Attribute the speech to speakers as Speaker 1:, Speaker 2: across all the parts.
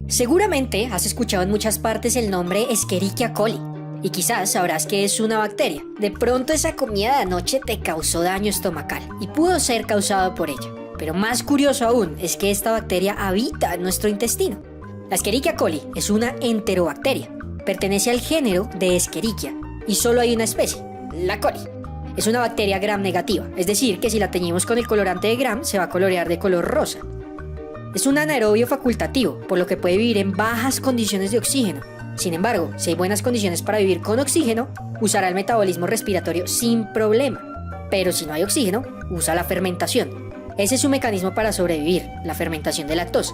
Speaker 1: Seguramente has escuchado en muchas partes el nombre Escherichia coli y quizás sabrás que es una bacteria. De pronto esa comida de anoche te causó daño estomacal y pudo ser causado por ella. Pero más curioso aún es que esta bacteria habita en nuestro intestino. La Escherichia coli es una enterobacteria. Pertenece al género de Escherichia y solo hay una especie, la coli. Es una bacteria gram negativa, es decir, que si la teñimos con el colorante de gram se va a colorear de color rosa. Es un anaerobio facultativo, por lo que puede vivir en bajas condiciones de oxígeno. Sin embargo, si hay buenas condiciones para vivir con oxígeno, usará el metabolismo respiratorio sin problema. Pero si no hay oxígeno, usa la fermentación. Ese es su mecanismo para sobrevivir, la fermentación de lactosa.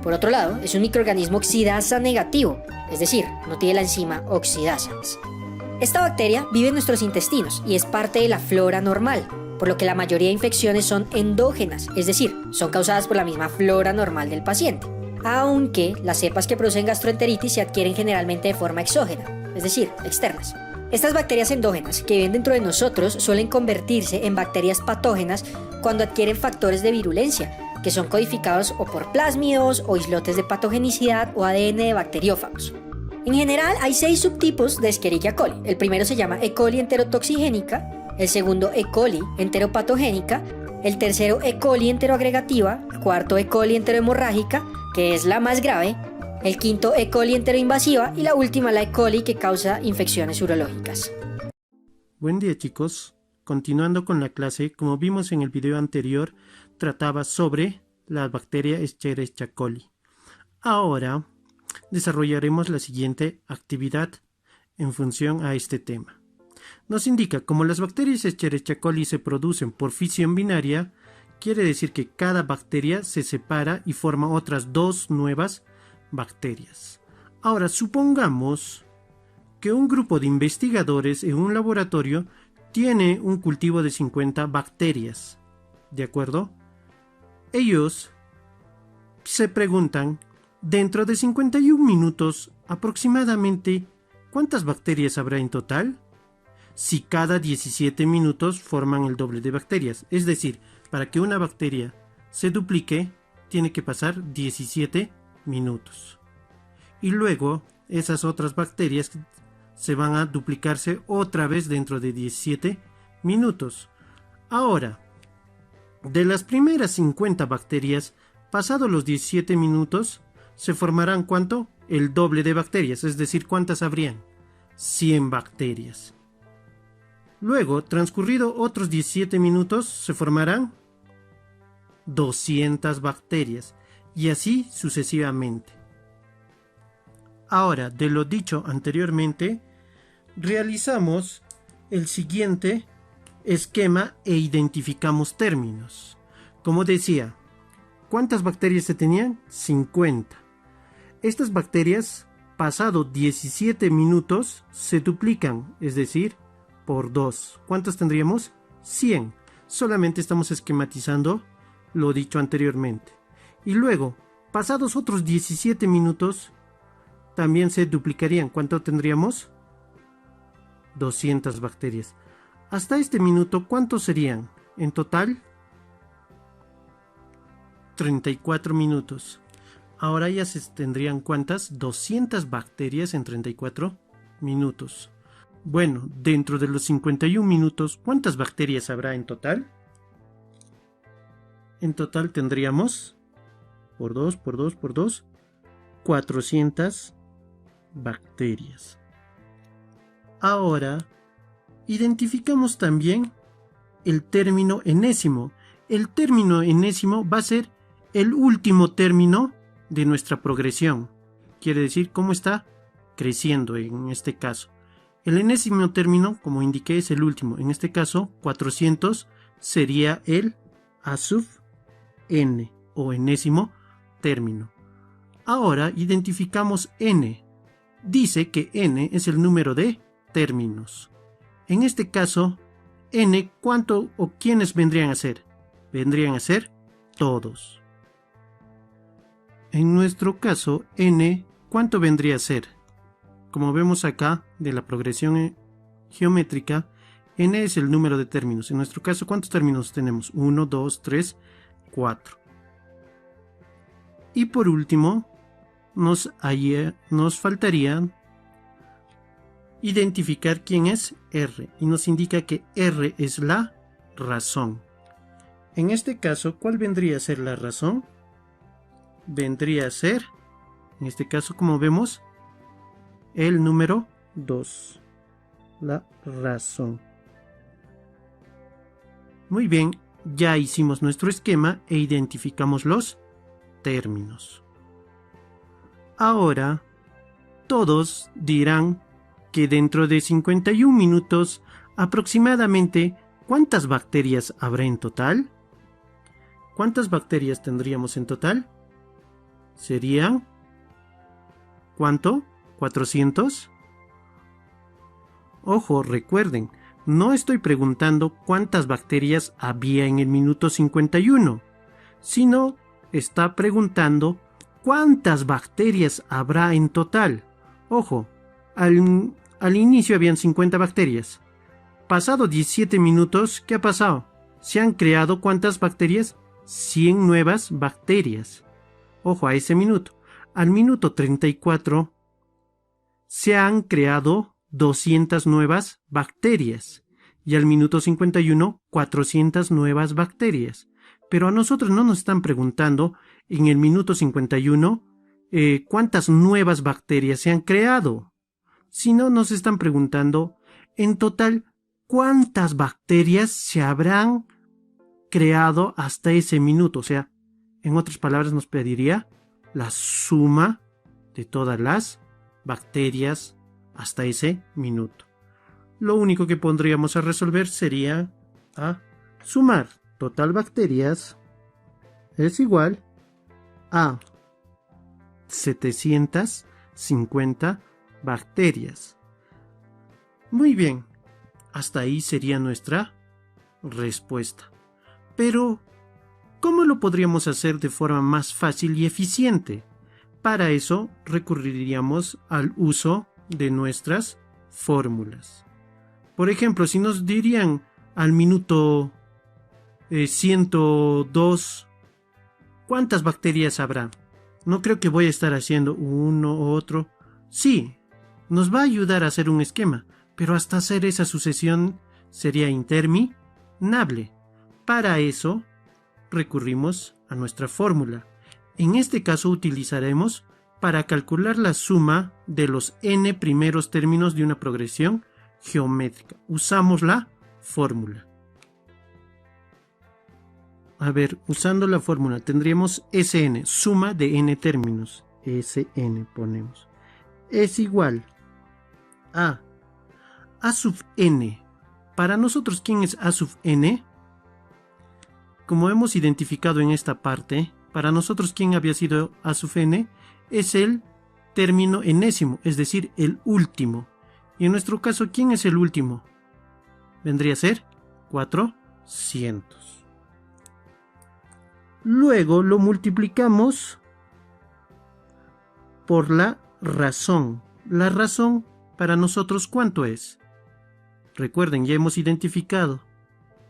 Speaker 1: Por otro lado, es un microorganismo oxidasa negativo, es decir, no tiene la enzima oxidasa. Esta bacteria vive en nuestros intestinos y es parte de la flora normal, por lo que la mayoría de infecciones son endógenas, es decir, son causadas por la misma flora normal del paciente. Aunque las cepas que producen gastroenteritis se adquieren generalmente de forma exógena, es decir, externas. Estas bacterias endógenas que viven dentro de nosotros suelen convertirse en bacterias patógenas cuando adquieren factores de virulencia, que son codificados o por plásmidos o islotes de patogenicidad o ADN de bacteriófagos. En general hay 6 subtipos de Escherichia coli. El primero se llama E. coli enterotoxigénica, el segundo E. coli enteropatogénica, el tercero E. coli enteroagregativa, el cuarto E. coli enterohemorrágica, que es la más grave, el quinto E. coli enteroinvasiva y la última la E. coli que causa infecciones urológicas.
Speaker 2: Buen día chicos, continuando con la clase, como vimos en el video anterior, trataba sobre la bacteria Escherichia coli. Ahora desarrollaremos la siguiente actividad en función a este tema. Nos indica como las bacterias Escherichia coli se producen por fisión binaria, quiere decir que cada bacteria se separa y forma otras 2 nuevas bacterias. Ahora supongamos que un grupo de investigadores en un laboratorio tiene un cultivo de 50 bacterias, ¿de acuerdo? Ellos se preguntan, dentro de 51 minutos aproximadamente, ¿cuántas bacterias habrá en total? Si cada 17 minutos forman el doble de bacterias, es decir, para que una bacteria se duplique, tiene que pasar 17 minutos. Y luego, esas otras bacterias se van a duplicarse otra vez dentro de 17 minutos. Ahora, de las primeras 50 bacterias, pasados los 17 minutos, se formarán ¿cuánto? El doble de bacterias, es decir, ¿cuántas habrían? 100 bacterias. Luego, transcurrido otros 17 minutos, se formarán 200 bacterias y así sucesivamente. Ahora, de lo dicho anteriormente, realizamos el siguiente esquema e identificamos términos. Como decía, ¿cuántas bacterias se tenían? 50. Estas bacterias, pasado 17 minutos, se duplican, es decir, por 2. ¿Cuántas tendríamos? 100. Solamente estamos esquematizando lo dicho anteriormente. Y luego, pasados otros 17 minutos, también se duplicarían. ¿Cuánto tendríamos? 200 bacterias. Hasta este minuto, ¿cuántos serían? En total, 34 minutos. Ahora ya se tendrían ¿cuántas? 200 bacterias en 34 minutos. Bueno, dentro de los 51 minutos, ¿cuántas bacterias habrá en total? En total tendríamos, por 2, 400 bacterias. Ahora, identificamos también el término enésimo. El término enésimo va a ser el último término de nuestra progresión. Quiere decir cómo está creciendo en este caso. El enésimo término, como indiqué, es el último. En este caso, 400 sería el A sub n o enésimo término. Ahora identificamos n. Dice que n es el número de términos. En este caso, n, ¿cuánto o quiénes vendrían a ser? Vendrían a ser todos. En nuestro caso, n, ¿cuánto vendría a ser? Como vemos acá de la progresión geométrica, n es el número de términos. En nuestro caso, ¿cuántos términos tenemos? 1, 2, 3, 4. Y por último, nos faltaría identificar quién es R, y nos indica que R es la razón. En este caso, ¿cuál vendría a ser la razón? Vendría a ser, en este caso, como vemos, el número 2, la razón. Muy bien, ya hicimos nuestro esquema e identificamos los términos. Ahora, todos dirán que dentro de 51 minutos, aproximadamente, ¿cuántas bacterias habrá en total? ¿Cuántas bacterias tendríamos en total? Serían, ¿cuánto? ¿400? Ojo, recuerden, no estoy preguntando cuántas bacterias había en el minuto 51, sino está preguntando cuántas bacterias habrá en total. Ojo, al inicio habían 50 bacterias. Pasado 17 minutos, ¿qué ha pasado? ¿Se han creado cuántas bacterias? 100 nuevas bacterias. Ojo a ese minuto. Al minuto 34 se han creado 200 nuevas bacterias. Y al minuto 51, 400 nuevas bacterias. Pero a nosotros no nos están preguntando en el minuto 51 cuántas nuevas bacterias se han creado, sino nos están preguntando en total cuántas bacterias se habrán creado hasta ese minuto. O sea, en otras palabras nos pediría la suma de todas las bacterias hasta ese minuto. Lo único que pondríamos a resolver sería a sumar total bacterias es igual a 750 bacterias. Muy bien, hasta ahí sería nuestra respuesta. Pero, ¿cómo lo podríamos hacer de forma más fácil y eficiente? Para eso recurriríamos al uso de nuestras fórmulas. Por ejemplo, si nos dirían al minuto 102, ¿cuántas bacterias habrá? No creo que voy a estar haciendo uno u otro. Sí, nos va a ayudar a hacer un esquema, pero hasta hacer esa sucesión sería interminable. Para eso recurrimos a nuestra fórmula. En este caso utilizaremos para calcular la suma de los n primeros términos de una progresión geométrica. Usamos la fórmula. A ver, usando la fórmula tendríamos Sn, suma de n términos. Sn ponemos. Es igual a sub n. Para nosotros, ¿quién es a sub n? Como hemos identificado en esta parte, para nosotros, ¿quién había sido a sub n? Es el término enésimo, es decir, el último. Y en nuestro caso, ¿quién es el último? Vendría a ser 400. Luego lo multiplicamos por la razón. La razón para nosotros, ¿cuánto es? Recuerden, ya hemos identificado.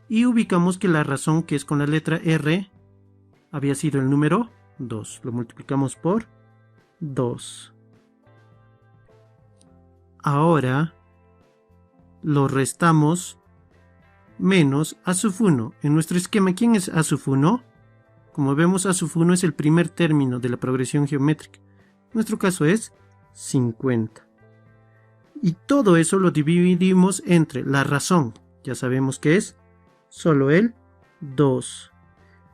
Speaker 2: Y ubicamos que la razón, que es con la letra R, había sido el número 2. Lo multiplicamos por 2. Ahora lo restamos menos a sub 1. En nuestro esquema, ¿quién es a sub 1? Como vemos, a sub 1 es el primer término de la progresión geométrica. En nuestro caso es 50. Y todo eso lo dividimos entre la razón. Ya sabemos que es solo el 2.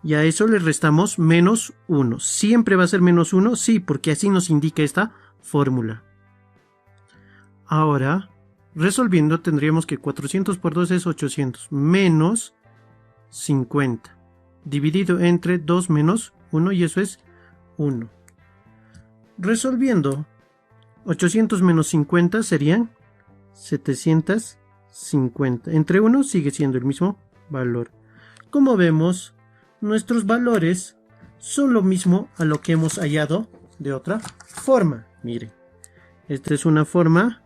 Speaker 2: Y a eso le restamos menos 1. ¿Siempre va a ser menos 1? Sí, porque así nos indica esta fórmula. Ahora, resolviendo, tendríamos que 400 por 2 es 800, menos 50, dividido entre 2 menos 1, y eso es 1. Resolviendo, 800 menos 50 serían 750. Entre 1 sigue siendo el mismo valor. Como vemos, nuestros valores son lo mismo a lo que hemos hallado de otra forma. Miren, esta es una forma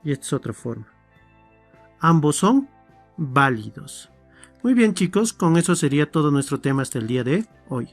Speaker 2: y esta es otra forma. Ambos son válidos. Muy bien, chicos, con eso sería todo nuestro tema hasta el día de hoy.